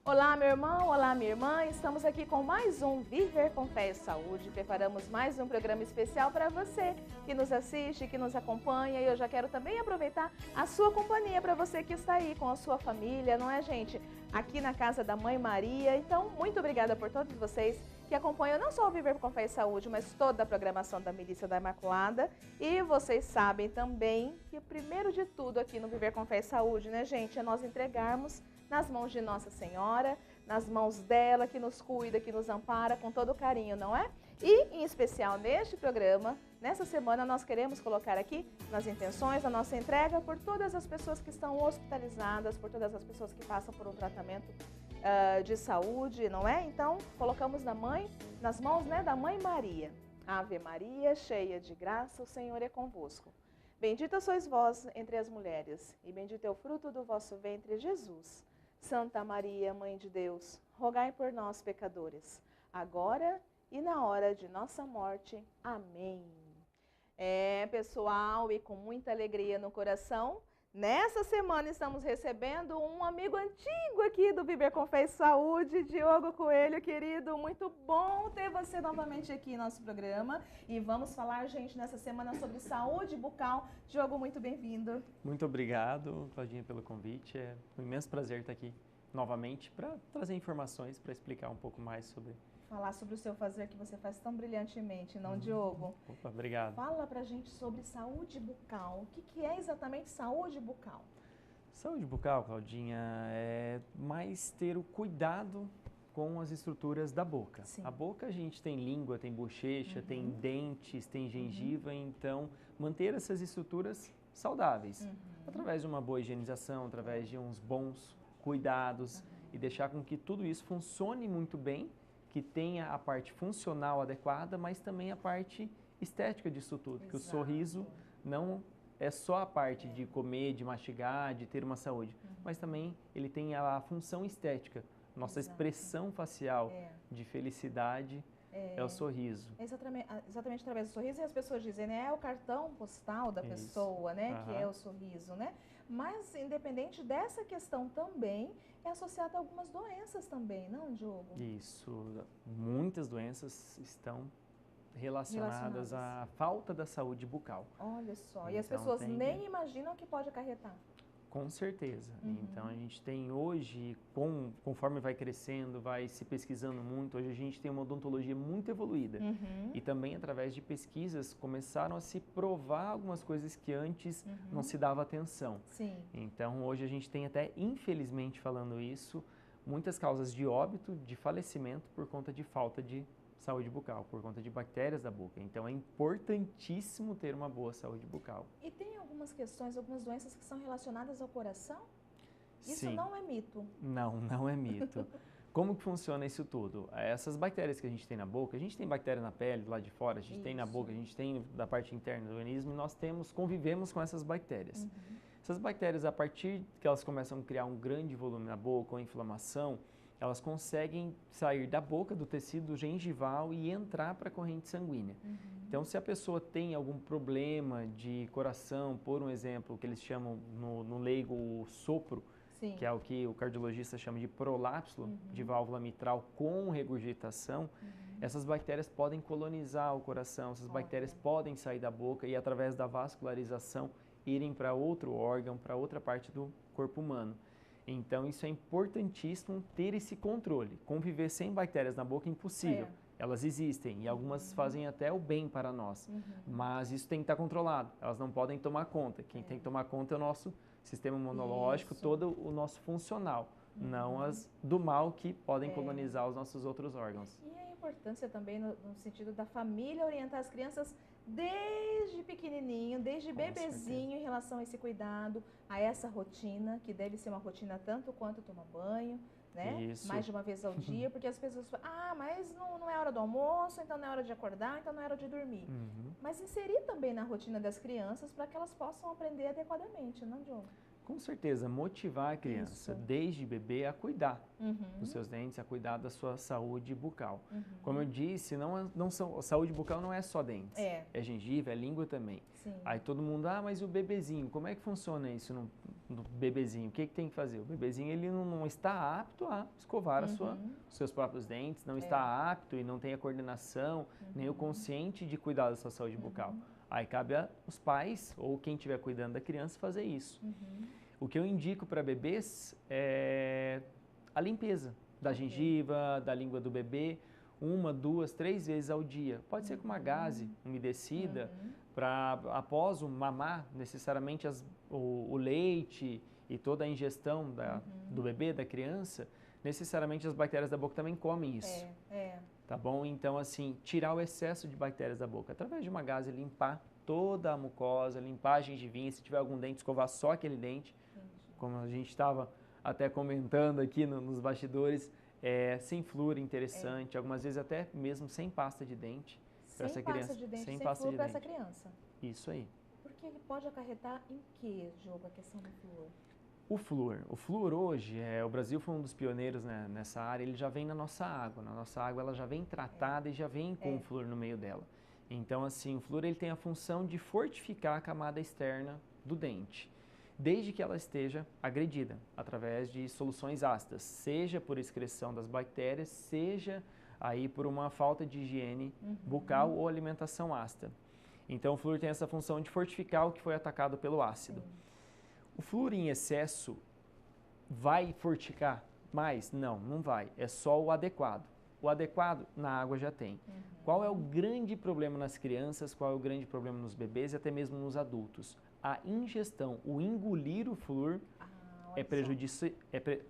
Olá, meu irmão, olá, minha irmã. Estamos aqui com mais um Viver com Fé e Saúde. Preparamos mais um programa especial para você que nos assiste, que nos acompanha. E eu já quero também aproveitar a sua companhia para você que está aí com a sua família, não é, gente? Aqui na casa da Mãe Maria. Então, muito obrigada por todos vocês que acompanham não só o Viver com Fé e Saúde, mas toda a programação da Milícia da Imaculada. E vocês sabem também que o primeiro de tudo aqui no Viver com Fé e Saúde, né, gente, é nós entregarmos nas mãos de Nossa Senhora, nas mãos dela que nos cuida, que nos ampara com todo carinho, não é? E, em especial, neste programa, nessa semana, nós queremos colocar aqui nas intenções a nossa entrega por todas as pessoas que estão hospitalizadas, por todas as pessoas que passam por um tratamento de saúde, não é? Então, colocamos nas mãos, né, da Mãe Maria. Ave Maria, cheia de graça, o Senhor é convosco. Bendita sois vós entre as mulheres, e bendito é o fruto do vosso ventre, Jesus. Santa Maria, Mãe de Deus, rogai por nós, pecadores, agora e na hora de nossa morte. Amém. Pessoal, e com muita alegria no coração, nessa semana estamos recebendo um amigo antigo aqui do Viver com Fé e Saúde, Diogo Coelho, querido. Muito bom ter você novamente aqui em nosso programa. E vamos falar, gente, nessa semana sobre saúde bucal. Diogo, muito bem-vindo. Muito obrigado, Claudinha, pelo convite. É um imenso prazer estar aqui novamente para trazer informações, para explicar um pouco mais sobre... Falar sobre o seu fazer que você faz tão brilhantemente, não, Diogo? Opa, obrigado. Fala pra gente sobre saúde bucal. O que é exatamente saúde bucal? Saúde bucal, Claudinha, é mais ter o cuidado com as estruturas da boca. Sim. A boca a gente tem língua, tem bochecha, tem dentes, tem gengiva, então manter essas estruturas saudáveis. Através de uma boa higienização, através de uns bons cuidados e deixar com que tudo isso funcione muito bem, que tenha a parte funcional adequada, mas também a parte estética disso tudo. Exato. Que o sorriso não é só a parte de comer, de mastigar, de ter uma saúde, mas também ele tem a função estética. Nossa expressão facial de felicidade é o sorriso. Exatamente através do sorriso, e as pessoas dizem, né, é o cartão postal da pessoa, né, que é o sorriso, né? Mas, independente dessa questão também, é associada a algumas doenças também, não, Diogo? Isso. Muitas doenças estão relacionadas à falta da saúde bucal. Olha só, e as pessoas nem imaginam o que pode acarretar. Com certeza. Então, a gente tem hoje, conforme vai crescendo, vai se pesquisando muito, hoje a gente tem uma odontologia muito evoluída. E também, através de pesquisas, começaram a se provar algumas coisas que antes não se dava atenção. Sim. Então, hoje a gente tem até, infelizmente falando isso, muitas causas de óbito, de falecimento por conta de falta de saúde bucal, por conta de bactérias da boca. Então, é importantíssimo ter uma boa saúde bucal. E tem algumas questões, algumas doenças que são relacionadas ao coração? Isso Sim. Não é mito? Não, não é mito. Como que funciona isso tudo? Essas bactérias que a gente tem na boca, a gente tem bactéria na pele, do lado de fora, a gente tem na boca, a gente tem da parte interna do organismo, e nós convivemos com essas bactérias. Essas bactérias, a partir que elas começam a criar um grande volume na boca, ou inflamação, elas conseguem sair da boca, do tecido gengival e entrar para a corrente sanguínea. Então, se a pessoa tem algum problema de coração, por um exemplo, que eles chamam no leigo o sopro, que é o que o cardiologista chama de prolapso de válvula mitral com regurgitação, essas bactérias podem colonizar o coração, essas bactérias podem sair da boca e, através da vascularização, irem para outro órgão, para outra parte do corpo humano. Então, isso é importantíssimo ter esse controle. Conviver sem bactérias na boca é impossível. Elas existem e algumas fazem até o bem para nós, mas isso tem que estar controlado. Elas não podem tomar conta. Quem tem que tomar conta é o nosso sistema imunológico, todo o nosso funcional, não as do mal que podem colonizar os nossos outros órgãos. E a importância também no sentido da família orientar as crianças desde pequenininho, desde bebezinho, em relação a esse cuidado, a essa rotina, que deve ser uma rotina tanto quanto tomar banho, né? Isso. Mais de uma vez ao dia, porque as pessoas falam, mas não é hora do almoço, então não é hora de acordar, então não é hora de dormir. Mas inserir também na rotina das crianças para que elas possam aprender adequadamente, não, Diogo? Com certeza, motivar a criança desde bebê a cuidar dos seus dentes, a cuidar da sua saúde bucal. Como eu disse, a saúde bucal não é só dentes, é gengiva, é língua também. Sim. Aí todo mundo, mas o bebezinho, como é que funciona isso? do bebezinho, o que tem que fazer? O bebezinho ele não está apto a escovar os seus próprios dentes, não está apto e não tem a coordenação, nem o consciente de cuidar da sua saúde bucal. Aí cabe aos pais ou quem estiver cuidando da criança fazer isso. O que eu indico para bebês é a limpeza da gengiva, da língua do bebê, 1, 2, 3 vezes ao dia. Pode ser com uma gaze umedecida, para após o mamar, necessariamente o leite e toda a ingestão do bebê, da criança, necessariamente as bactérias da boca também comem isso. Tá bom? Então, assim, tirar o excesso de bactérias da boca. Através de uma gaze, limpar toda a mucosa, limpar a gengivinha, se tiver algum dente, escovar só aquele dente. Como a gente estava até comentando aqui nos bastidores, sem flúor interessante, algumas vezes até mesmo sem pasta de dente. Sem pasta de dente, sem flúor para essa criança. Isso aí. Porque ele pode acarretar em que, Diogo, a questão do flúor? O flúor hoje, o Brasil foi um dos pioneiros, né, nessa área, ele já vem na nossa água. Na nossa água ela já vem tratada e já vem com o flúor no meio dela. Então, assim, o flúor ele tem a função de fortificar a camada externa do dente, desde que ela esteja agredida, através de soluções ácidas, seja por excreção das bactérias, seja aí por uma falta de higiene bucal ou alimentação ácida. Então, o flúor tem essa função de fortificar o que foi atacado pelo ácido. O flúor em excesso vai fortificar mais? Não vai. É só o adequado. O adequado na água já tem. Qual é o grande problema nas crianças, qual é o grande problema nos bebês e até mesmo nos adultos? A ingestão, o engolir o flúor é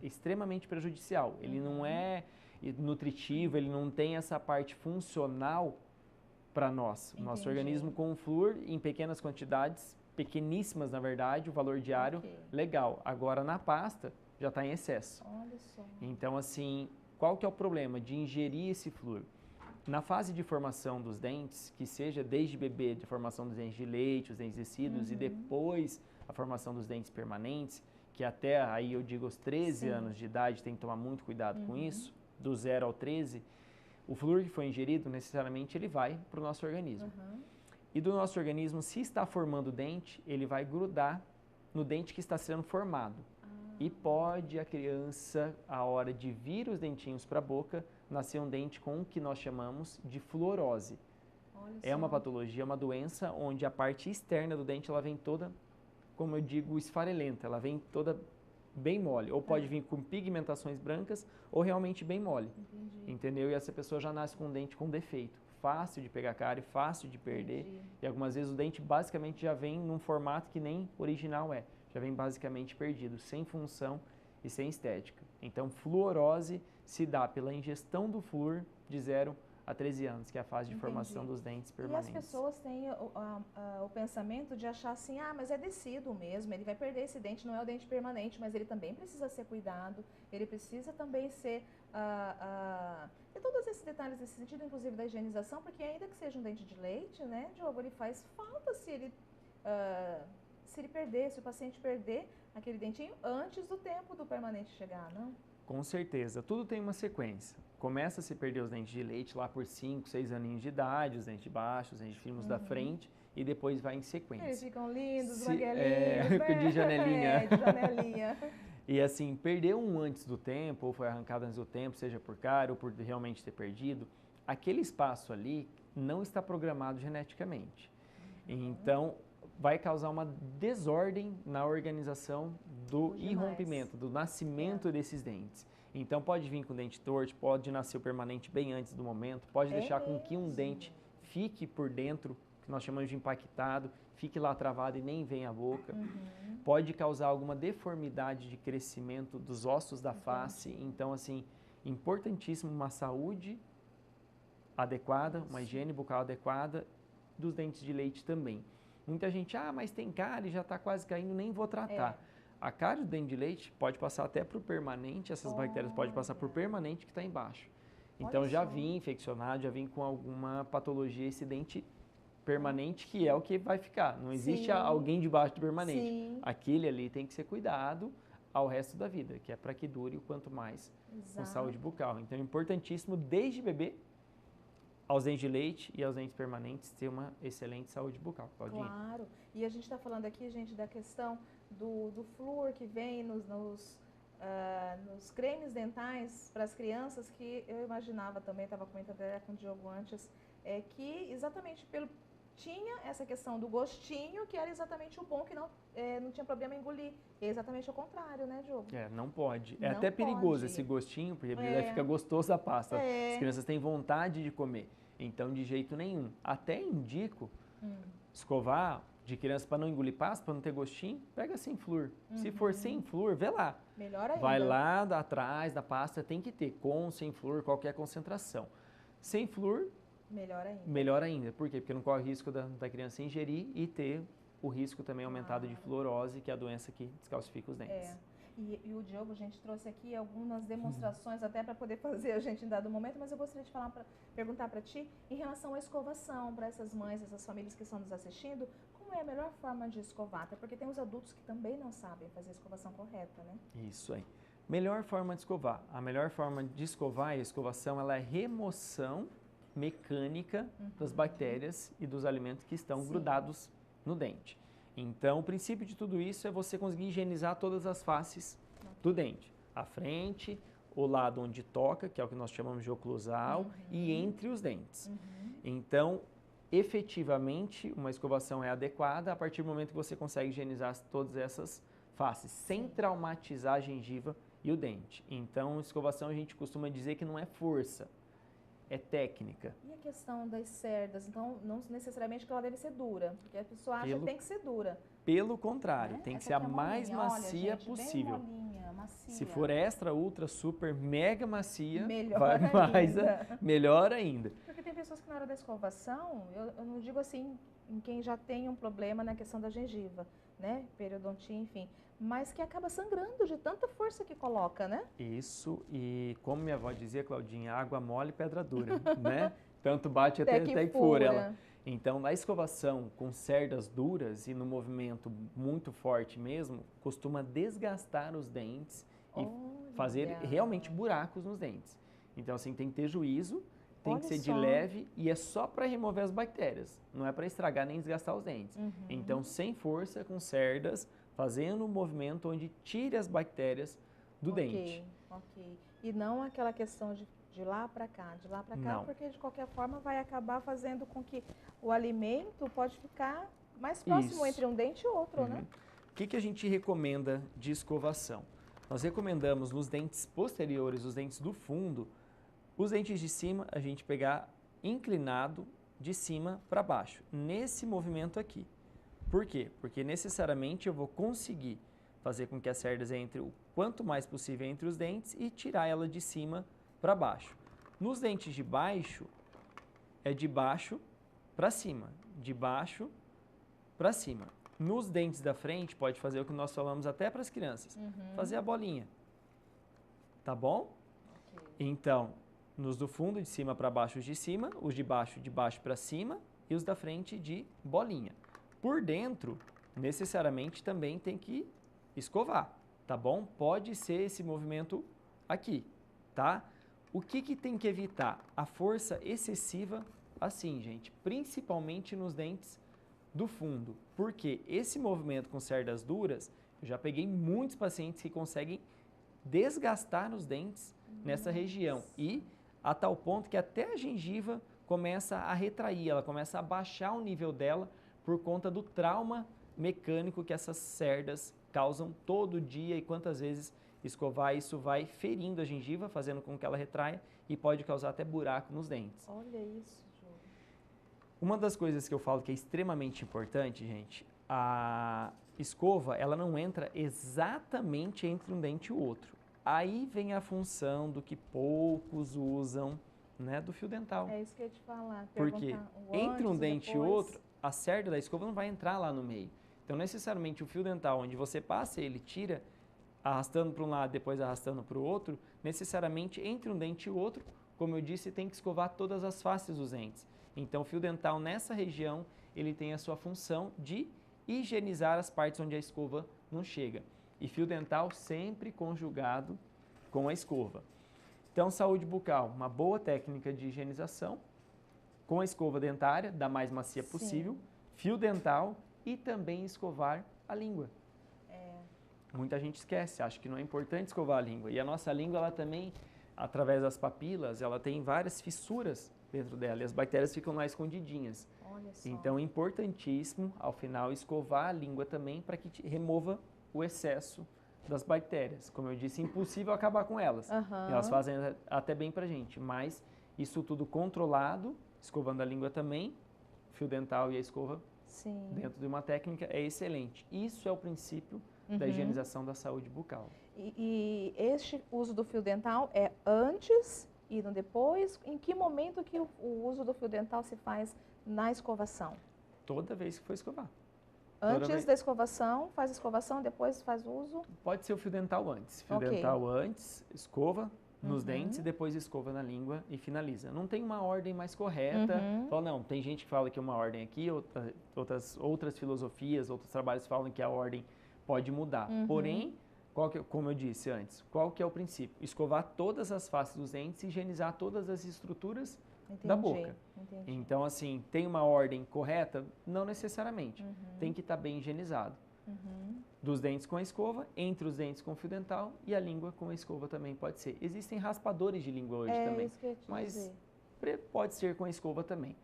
extremamente prejudicial. Ele não é nutritivo, ele não tem essa parte funcional para nós. O nosso organismo com o flúor em pequenas quantidades, pequeníssimas na verdade, o valor diário, legal. Agora na pasta já está em excesso. Olha só. Então assim, qual que é o problema de ingerir esse flúor? Na fase de formação dos dentes, que seja desde bebê, de formação dos dentes de leite, os dentes decíduos, e depois a formação dos dentes permanentes, que até aí eu digo aos 13 anos de idade tem que tomar muito cuidado com isso, do 0 ao 13, o flúor que foi ingerido, necessariamente ele vai para o nosso organismo. E do nosso organismo, se está formando o dente, ele vai grudar no dente que está sendo formado. E pode a criança, a hora de vir os dentinhos para a boca, nascer um dente com o que nós chamamos de fluorose. É uma patologia, uma doença onde a parte externa do dente ela vem toda, como eu digo, esfarelenta, ela vem toda bem mole. Ou pode vir com pigmentações brancas ou realmente bem mole. Entendeu? E essa pessoa já nasce com um dente com defeito. Fácil de pegar cárie, fácil de perder. E algumas vezes o dente basicamente já vem num formato que nem original é. Já vem basicamente perdido, sem função e sem estética. Então, fluorose se dá pela ingestão do flúor de 0 a 13 anos, que é a fase de formação dos dentes permanentes. E as pessoas têm o pensamento de achar assim, mas é decíduo mesmo, ele vai perder esse dente, não é o dente permanente, mas ele também precisa ser cuidado, ele precisa também ser... E todos esses detalhes nesse sentido, inclusive da higienização, porque ainda que seja um dente de leite, né, Diogo, ele faz falta se ele perder, se o paciente perder aquele dentinho antes do tempo do permanente chegar, não? Com certeza, tudo tem uma sequência. Começa a se perder os dentes de leite lá por 5, 6 aninhos de idade, os dentes baixos, os dentes finos da frente, e depois vai em sequência. Eles ficam lindos, magrelinhos, né? De janelinha. De janelinha. E assim, perdeu um antes do tempo, ou foi arrancado antes do tempo, seja por cárie ou por realmente ter perdido, aquele espaço ali não está programado geneticamente. Então, vai causar uma desordem na organização do irrompimento, do nascimento desses dentes. Então, pode vir com o dente torto, pode nascer o permanente bem antes do momento, pode deixar com que um dente fique por dentro, que nós chamamos de impactado, fique lá travado e nem venha à boca. Pode causar alguma deformidade de crescimento dos ossos da face. Então, assim, importantíssimo uma saúde adequada, uma higiene bucal adequada dos dentes de leite também. Muita gente, mas tem cárie, já está quase caindo, nem vou tratar. A cárie do dente de leite pode passar até para o permanente, essas bactérias podem passar para o permanente que está embaixo. Então, já vim infeccionado, já vim com alguma patologia, esse dente permanente, que é o que vai ficar. Não existe alguém debaixo do permanente. Aquele ali tem que ser cuidado ao resto da vida, que é para que dure o quanto mais com saúde bucal. Então, é importantíssimo, desde bebê, aos dentes de leite e aos dentes permanentes ter uma excelente saúde bucal, Claudinha. Claro. E a gente está falando aqui, gente, da questão do flúor que vem nos cremes dentais para as crianças, que eu imaginava também, estava comentando até com o Diogo antes, que exatamente tinha essa questão do gostinho, que era exatamente o bom, que não tinha problema em engolir. É exatamente o contrário, né, Diogo? Não pode. É Não até perigoso pode. esse gostinho, porque daí fica gostoso a pasta. As crianças têm vontade de comer. Então, de jeito nenhum. Até indico escovar de criança para não engolir pasta, para não ter gostinho, pega sem flúor. Se for sem flúor, vê lá. Melhor ainda. Vai lá atrás da pasta, tem que ter com, sem flúor, qualquer concentração. Sem flúor, melhor ainda. Melhor ainda. Por quê? Porque não corre o risco da criança ingerir e ter o risco também aumentado de fluorose, que é a doença que descalcifica os dentes. E o Diogo, a gente trouxe aqui algumas demonstrações até para poder fazer a gente em dado momento, mas eu gostaria de perguntar para ti em relação à escovação, para essas mães, essas famílias que estão nos assistindo, como é a melhor forma de escovar? Até porque tem os adultos que também não sabem fazer a escovação correta, né? Isso aí. Melhor forma de escovar. A melhor forma de escovar, a escovação, ela é remoção mecânica das bactérias e dos alimentos que estão grudados no dente. Então, o princípio de tudo isso é você conseguir higienizar todas as faces do dente. A frente, o lado onde toca, que é o que nós chamamos de oclusal, e entre os dentes. Então, efetivamente, uma escovação é adequada a partir do momento que você consegue higienizar todas essas faces, sem traumatizar a gengiva e o dente. Então, escovação a gente costuma dizer que não é força, é técnica. E a questão das cerdas? Então, não necessariamente que ela deve ser dura, porque a pessoa acha que tem que ser dura. Pelo contrário, tem que ser a mais macia possível. Bem molinha, macia. Se for extra, ultra, super, mega macia, melhor melhor ainda. Porque tem pessoas que na hora da escovação, eu não digo assim, em quem já tem um problema na questão da gengiva, né? Periodontia, enfim. Mas que acaba sangrando de tanta força que coloca, né? Isso, e como minha avó dizia, Claudinha, água mole, pedra dura, né? Tanto bate até que fura ela. Então, na escovação com cerdas duras e no movimento muito forte mesmo, costuma desgastar os dentes e fazer realmente buracos nos dentes. Então, assim, tem que ter juízo, tem que ser de leve e é só para remover as bactérias, não é para estragar nem desgastar os dentes. Então, sem força, com cerdas, fazendo um movimento onde tire as bactérias do dente. Ok. E não aquela questão de lá para cá, porque de qualquer forma vai acabar fazendo com que o alimento pode ficar mais próximo entre um dente e outro, né? O que a gente recomenda de escovação? Nós recomendamos nos dentes posteriores, os dentes do fundo, os dentes de cima a gente pegar inclinado de cima para baixo, nesse movimento aqui. Por quê? Porque necessariamente eu vou conseguir fazer com que as cerdas entrem o quanto mais possível entre os dentes e tirar ela de cima para baixo. Nos dentes de baixo, é de baixo para cima, de baixo para cima. Nos dentes da frente, pode fazer o que nós falamos até para as crianças, fazer a bolinha. Tá bom? Então, nos do fundo, de cima para baixo, os de cima, os de baixo para cima e os da frente de bolinha. Por dentro, necessariamente também tem que escovar, tá bom? Pode ser esse movimento aqui, tá? O que tem que evitar? A força excessiva, assim, gente, principalmente nos dentes do fundo. Porque esse movimento com cerdas duras, eu já peguei muitos pacientes que conseguem desgastar os dentes nessa região e a tal ponto que até a gengiva começa a retrair, ela começa a baixar o nível dela por conta do trauma mecânico que essas cerdas causam todo dia e quantas vezes escovar isso vai ferindo a gengiva, fazendo com que ela retraia e pode causar até buraco nos dentes. Olha isso, Diogo. Uma das coisas que eu falo que é extremamente importante, gente, a escova, ela não entra exatamente entre um dente e o outro. Aí vem a função do que poucos usam, né, do fio dental. É isso que eu ia te falar. Porque entre um dente e outro, a cerda da escova não vai entrar lá no meio. Então, necessariamente, o fio dental, onde você passa, ele tira, arrastando para um lado, depois arrastando para o outro, necessariamente, entre um dente e o outro, como eu disse, tem que escovar todas as faces dos dentes. Então, o fio dental, nessa região, ele tem a sua função de higienizar as partes onde a escova não chega. E fio dental sempre conjugado com a escova. Então, saúde bucal, uma boa técnica de higienização, com a escova dentária, da mais macia possível, fio dental e também escovar a língua. Muita gente esquece, acha que não é importante escovar a língua. E a nossa língua, ela também, através das papilas, ela tem várias fissuras dentro dela e as bactérias ficam lá escondidinhas. Olha só. Então é importantíssimo, ao final, escovar a língua também para que remova o excesso das bactérias. Como eu disse, é impossível acabar com elas. E elas fazem até bem pra gente, mas isso tudo controlado, escovando a língua também, fio dental e a escova dentro de uma técnica é excelente. Isso é o princípio da higienização da saúde bucal. E este uso do fio dental é antes e no depois? Em que momento que o uso do fio dental se faz na escovação? Toda vez que for escovar. Antes da escovação, faz a escovação, depois faz o uso? Pode ser o fio dental antes. Fio dental antes, escova nos dentes e depois escova na língua e finaliza. Não tem uma ordem mais correta. Fala, não, tem gente que fala que é uma ordem aqui, outras filosofias, outros trabalhos falam que a ordem pode mudar. Porém, como eu disse antes, qual que é o princípio? Escovar todas as faces dos dentes e higienizar todas as estruturas da boca. Então, assim, tem uma ordem correta? Não necessariamente. Tem que estar bem higienizado. Dos dentes com a escova, entre os dentes com fio dental e a língua com a escova também pode ser. Existem raspadores de língua hoje também, isso que eu ia te mas dizer. pode ser com a escova também.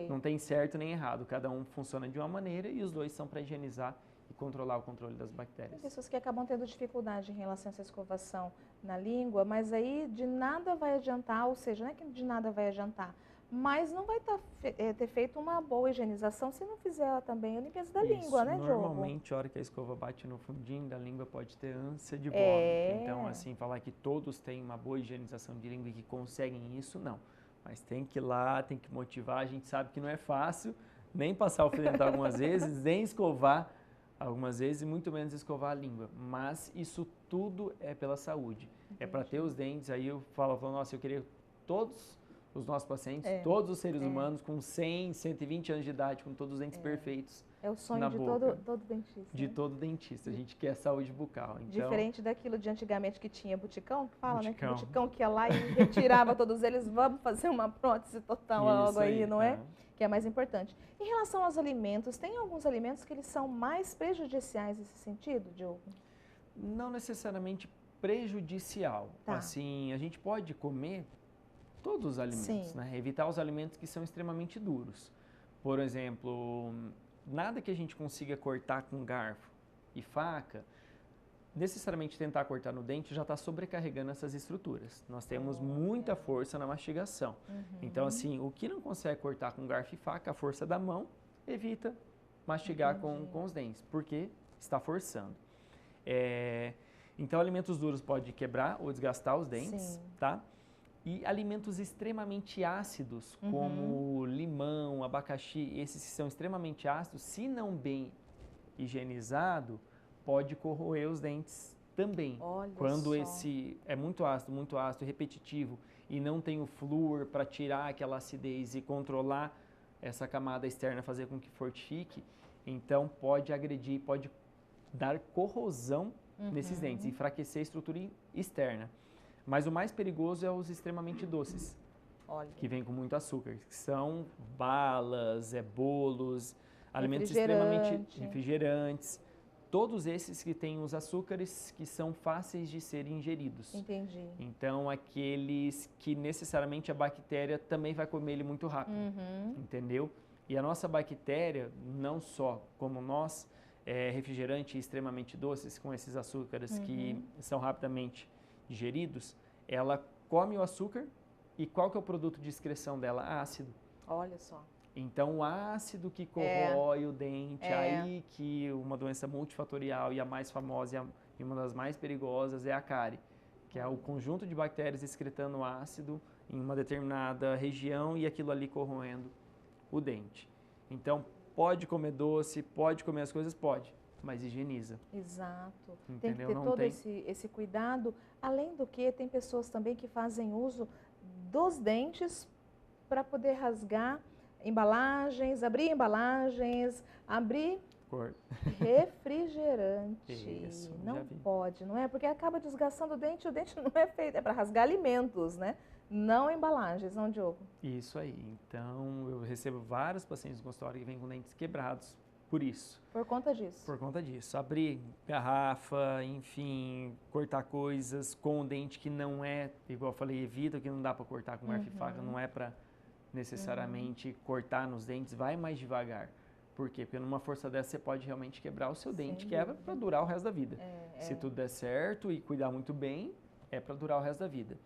Não tem certo nem errado, cada um funciona de uma maneira e os dois são para higienizar e controlar o controle das bactérias. Tem pessoas que acabam tendo dificuldade em relação a essa escovação na língua, mas aí de nada vai adiantar, ou seja, não é que de nada vai adiantar, mas não vai ter feito uma boa higienização se não fizer também a limpeza da língua, né, Diogo? Normalmente, a hora que a escova bate no fundinho da língua, pode ter ânsia de vômito. Então, assim, falar que todos têm uma boa higienização de língua e que conseguem isso, não. Mas tem que ir lá, tem que motivar. A gente sabe que não é fácil nem passar o fio dental algumas vezes, nem escovar algumas vezes, e muito menos escovar a língua. Mas isso tudo é pela saúde. É para ter os dentes. Aí eu falo, nossa, eu queria todos os nossos pacientes, todos os seres humanos com 100, 120 anos de idade, com todos os dentes perfeitos. É o sonho de todo dentista. De todo dentista. A gente quer saúde bucal. Então, diferente daquilo de antigamente que tinha buticão, que fala, né? Que buticão que ia lá e retirava todos eles. Vamos fazer uma prótese total logo aí, não é? Que é mais importante. Em relação aos alimentos, tem alguns alimentos que eles são mais prejudiciais nesse sentido, Diogo? Não necessariamente prejudicial. Assim, a gente pode comer todos os alimentos, né? Evitar os alimentos que são extremamente duros. Por exemplo, nada que a gente consiga cortar com garfo e faca, necessariamente tentar cortar no dente já está sobrecarregando essas estruturas. Nós temos muita força na mastigação. Então, assim, o que não consegue cortar com garfo e faca, a força da mão, evita mastigar com os dentes, porque está forçando. Então, alimentos duros podem quebrar ou desgastar os dentes, tá? E alimentos extremamente ácidos, como limão, abacaxi, esses que são extremamente ácidos, se não bem higienizado, pode corroer os dentes também. Quando esse é muito ácido e repetitivo e não tem o flúor para tirar aquela acidez e controlar essa camada externa, fazer com que fortifique, então pode agredir, pode dar corrosão nesses dentes, enfraquecer a estrutura externa. Mas o mais perigoso é os extremamente doces, que vêm com muito açúcar, que são balas, bolos, alimentos extremamente refrigerantes, todos esses que têm os açúcares que são fáceis de serem ingeridos. Entendi. Então, aqueles que necessariamente a bactéria também vai comer ele muito rápido, entendeu? E a nossa bactéria, não só como nós, refrigerante extremamente doces, com esses açúcares que são rapidamente digeridos, ela come o açúcar e qual que é o produto de excreção dela? Ácido. Olha só. Então, o ácido que corrói o dente, aí que uma doença multifatorial e a mais famosa e uma das mais perigosas é a cárie, que é o conjunto de bactérias excretando ácido em uma determinada região e aquilo ali corroendo o dente. Então, pode comer doce, pode comer as coisas, pode, mas higieniza. Exato. Entendeu? Tem que ter todo esse cuidado. Além do que, tem pessoas também que fazem uso dos dentes para poder rasgar embalagens, abrir Refrigerante. Isso, já Não vi. pode, não é? Porque acaba desgastando o dente não é feito, é para rasgar alimentos, né? Não embalagens, não, Diogo? Isso aí. Então, eu recebo vários pacientes no consultório que vêm com dentes quebrados por isso. Por conta disso. Por conta disso. Abrir garrafa, enfim, cortar coisas com o dente que não é, igual eu falei, evita, que não dá para cortar com garfo e faca, não é para necessariamente cortar nos dentes, vai mais devagar. Por quê? Porque numa força dessa você pode realmente quebrar o seu dente, quebra para durar o resto da vida. Se tudo der certo e cuidar muito bem, é para durar o resto da vida.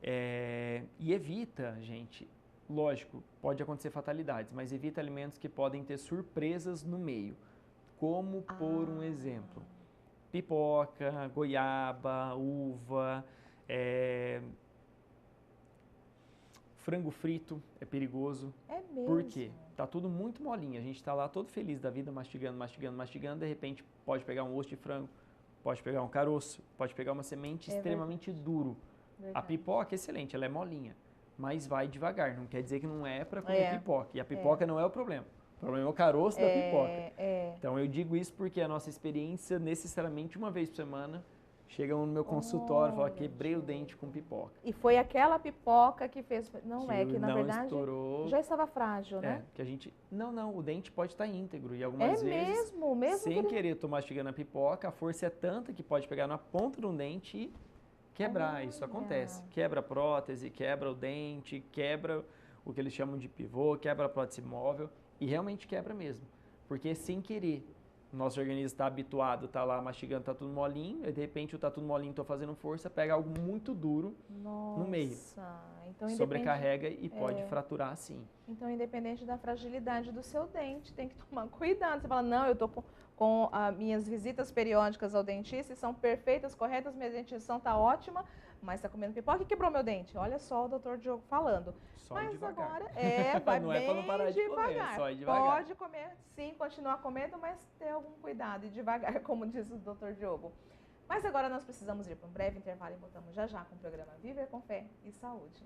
E evita, gente, lógico, pode acontecer fatalidades, mas evita alimentos que podem ter surpresas no meio. Como, por um exemplo, pipoca, goiaba, uva, frango frito é perigoso. É mesmo? Por quê? Tá tudo muito molinho. A gente tá lá todo feliz da vida, mastigando, mastigando, mastigando. De repente, pode pegar um osso de frango, pode pegar um caroço, pode pegar uma semente extremamente duro. A pipoca é excelente, ela é molinha, mas vai devagar. Não quer dizer que não é para comer pipoca. E a pipoca não é o problema. O problema é o caroço da pipoca. Então, eu digo isso porque a nossa experiência, necessariamente uma vez por semana, chega no meu consultório e fala, quebrei o dente com pipoca. E foi aquela pipoca que fez... Não, que na verdade estourou, já estava frágil, né? Que a gente... Não, o dente pode estar íntegro. E algumas vezes, mesmo sem querer, tô mastigando a pipoca, a força é tanta que pode pegar na ponta de um dente e quebrar. Isso acontece. Quebra a prótese, quebra o dente, quebra o que eles chamam de pivô, quebra a prótese móvel. E realmente quebra mesmo. Porque sem querer. O nosso organismo está habituado, está lá mastigando, está tudo molinho, e de repente o tá tudo molinho, estou fazendo força, pega algo muito duro no meio. Então, sobrecarrega e pode fraturar sim. Então, independente da fragilidade do seu dente, tem que tomar cuidado. Você fala, não, eu estou com as minhas visitas periódicas ao dentista, são perfeitas, corretas, minha dentição está ótima, mas está comendo pipoca e quebrou meu dente. Olha só o doutor Diogo falando. Só mas devagar. Agora vai não bem pra não parar de comer, só ir devagar. Pode comer, sim, continuar comendo, mas ter algum cuidado e devagar, como diz o doutor Diogo. Mas agora nós precisamos ir para um breve intervalo e voltamos já já com o programa Viver com Fé e Saúde.